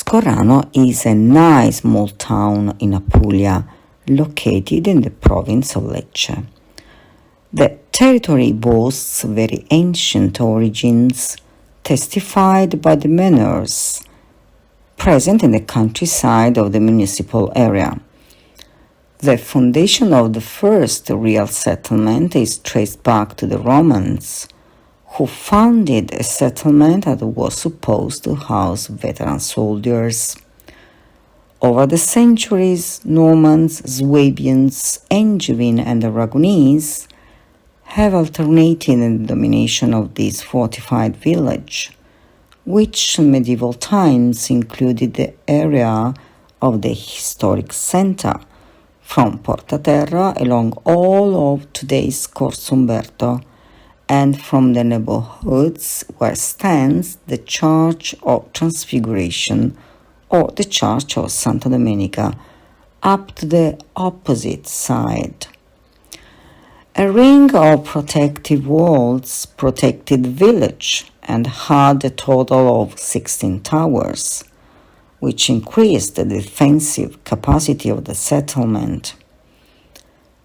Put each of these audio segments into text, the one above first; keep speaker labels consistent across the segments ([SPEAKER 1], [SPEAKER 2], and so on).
[SPEAKER 1] Scorrano is a nice small town in Apulia, located in the province of Lecce. The territory boasts very ancient origins, testified by the manors present in the countryside of the municipal area. The foundation of the first real settlement is traced back to the Romans, who founded a settlement that was supposed to house veteran soldiers. Over the centuries, Normans, Swabians, Angevin, and Aragonese have alternated in the domination of this fortified village, which in medieval times included the area of the historic center, from Porta Terra along all of today's Corso Umberto, and from the neighborhoods where stands the Church of Transfiguration or the Church of Santa Domenica, up to the opposite side. A ring of protective walls protected the village and had a total of 16 towers, which increased the defensive capacity of the settlement.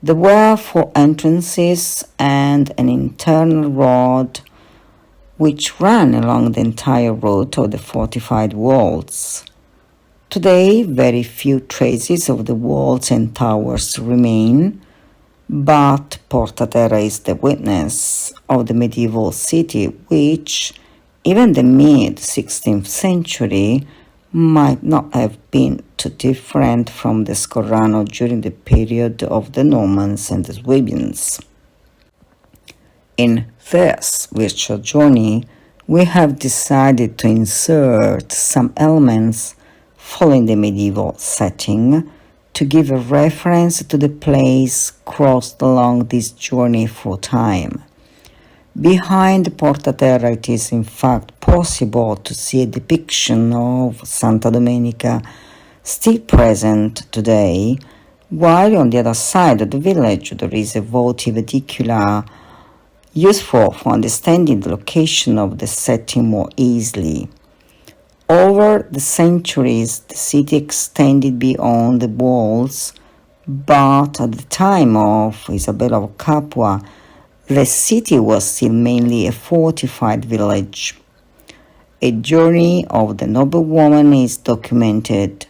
[SPEAKER 1] There were 4 entrances and an internal road which ran along the entire route of the fortified walls. Today, very few traces of the walls and towers remain, but Porta Terra is the witness of the medieval city which, even the mid-16th century, might not have been too different from the Scorrano during the period of the Normans and the Swabians. In this virtual journey, we have decided to insert some elements following the medieval setting to give a reference to the place crossed along this journey through time. Behind Porta Terra, it is in fact possible to see a depiction of Santa Domenica still present today, while on the other side of the village there is a votive edicula useful for understanding the location of the setting more easily. Over the centuries, the city extended beyond the walls, but at the time of Isabella of Capua, the city was still mainly a fortified village. A journey of the noblewoman is documented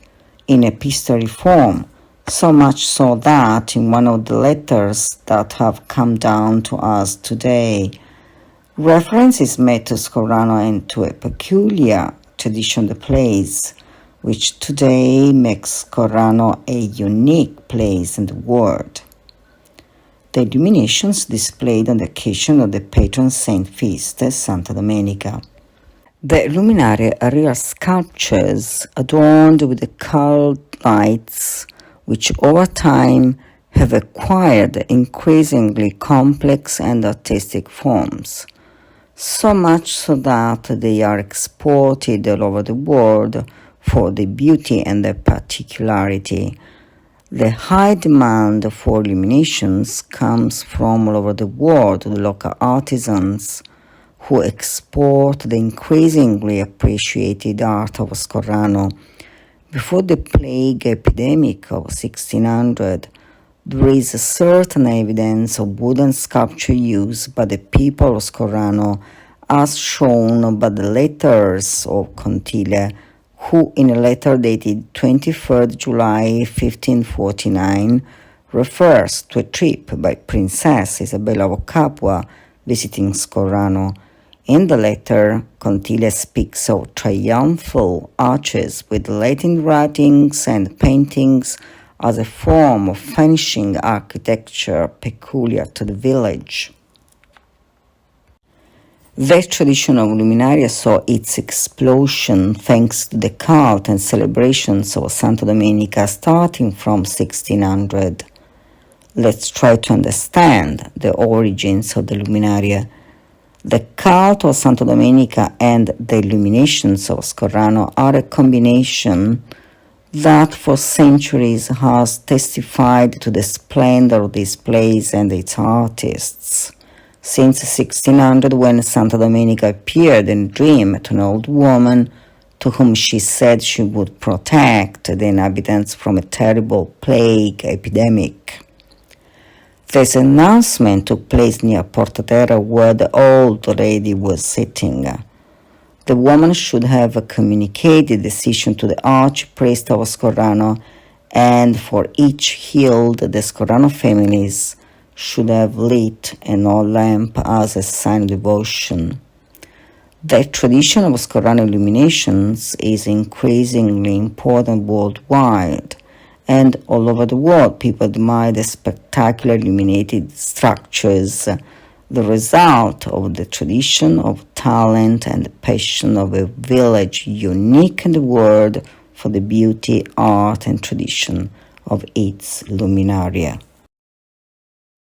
[SPEAKER 1] in epistolary form, so much so that in one of the letters that have come down to us today, reference is made to Scorrano and to a peculiar tradition of the place, which today makes Scorrano a unique place in the world. The illuminations displayed on the occasion of the patron saint feast, Santa Domenica. The Luminarie are real sculptures adorned with the colored lights, which over time have acquired increasingly complex and artistic forms, so much so that they are exported all over the world for their beauty and their particularity. The high demand for illuminations comes from all over the world, the local artisans who export the increasingly appreciated art of Scorrano. Before the plague epidemic of 1600, there is a certain evidence of wooden sculpture used by the people of Scorrano, as shown by the letters of Contile, who in a letter dated 23rd July 1549 refers to a trip by Princess Isabella of Capua visiting Scorrano. In the letter, Contile speaks of triumphal arches with Latin writings and paintings as a form of finishing architecture peculiar to the village. The tradition of Luminaria saw its explosion thanks to the cult and celebrations of Santa Domenica starting from 1600. Let's try to understand the origins of the Luminaria. The cult of Santa Domenica and the illuminations of Scorrano are a combination that for centuries has testified to the splendor of this place and its artists. Since 1600, when Santa Domenica appeared in a dream to an old woman to whom she said she would protect the inhabitants from a terrible plague epidemic. This announcement took place near Porta Terra, where the old lady was sitting. The woman should have communicated the decision to the archpriest of Scorrano, and for each healed, the Scorrano families should have lit an oil lamp as a sign of devotion. The tradition of Scorrano illuminations is increasingly important worldwide, and all over the world people admire the spectacular illuminated structures, the result of the tradition of talent and the passion of a village unique in the world for the beauty, art and tradition of its luminaria.